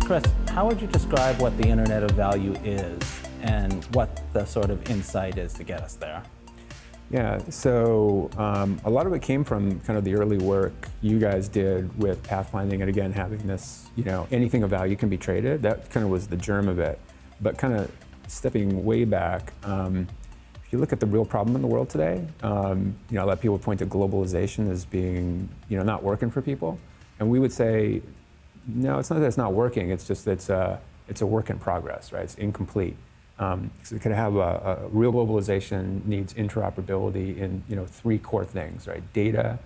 Chris, how would you describe what the Internet of Value is and what the sort of insight is to get us there? Yeah, so a lot of it came from kind of the early work you guys did with pathfinding, and again, having this, anything of value can be traded. That kind of was the germ of it. But kind of stepping way back, if you look at the real problem in the world today, a lot of people point to globalization as being, not working for people. And we would say, no, it's not that it's not working, it's just that it's a work in progress, right? It's incomplete. So you could have a real globalization needs interoperability in three core things, right? Data,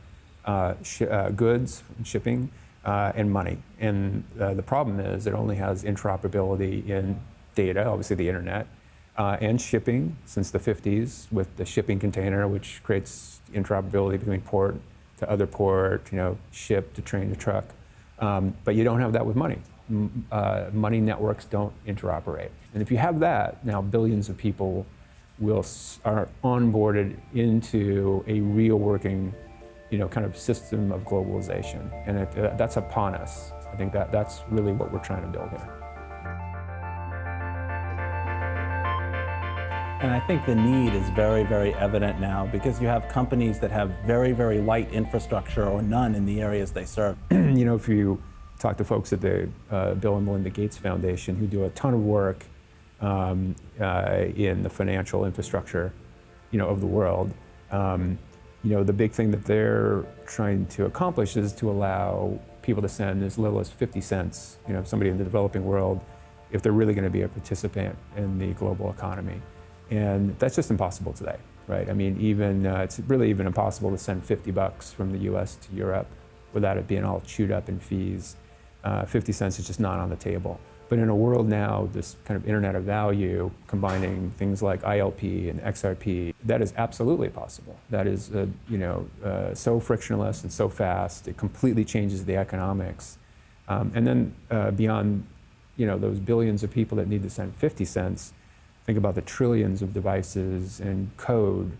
goods, shipping, and money. And the problem is it only has interoperability in data, obviously the internet, and shipping since the 50s with the shipping container, which creates interoperability between port to other port, ship to train to truck. But you don't have that with money. Money networks don't interoperate. And if you have that, now billions of people are onboarded into a real working, kind of system of globalization. And that's upon us. I think that's really what we're trying to build here. And I think the need is very, very evident now because you have companies that have very, very light infrastructure or none in the areas they serve. If you talk to folks at the Bill and Melinda Gates Foundation who do a ton of work in the financial infrastructure, of the world, the big thing that they're trying to accomplish is to allow people to send as little as 50 cents, somebody in the developing world, if they're really going to be a participant in the global economy. And that's just impossible today, right? I mean, it's really even impossible to send $50 from the US to Europe without it being all chewed up in fees. 50 cents is just not on the table. But in a world now, this kind of Internet of Value, combining things like ILP and XRP, that is absolutely possible. That is, so frictionless and so fast, it completely changes the economics. And then beyond, those billions of people that need to send 50 cents, think about the trillions of devices and code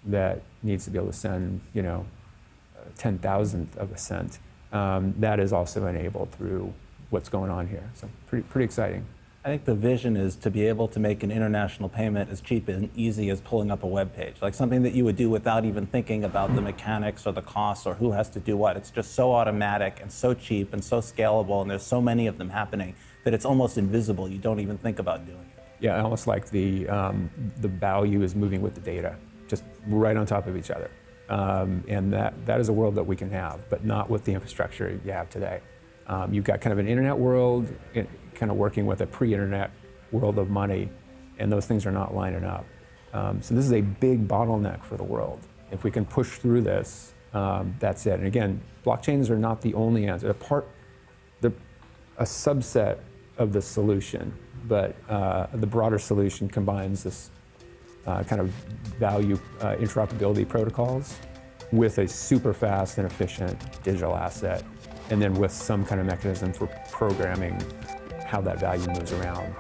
that needs to be able to send, 10,000th of a cent. That is also enabled through what's going on here. So pretty exciting. I think the vision is to be able to make an international payment as cheap and easy as pulling up a web page, like something that you would do without even thinking about the mechanics or the costs or who has to do what. It's just so automatic and so cheap and so scalable, and there's so many of them happening that it's almost invisible. You don't even think about doing it. Yeah, almost like the value is moving with the data, just right on top of each other. And that is a world that we can have, but not with the infrastructure you have today. You've got kind of an internet world, kind of working with a pre-internet world of money, and those things are not lining up. So this is a big bottleneck for the world. If we can push through this, that's it. And again, blockchains are not the only answer. They're a subset of the solution, but the broader solution combines this kind of value interoperability protocols with a super fast and efficient digital asset, and then with some kind of mechanism for programming how that value moves around.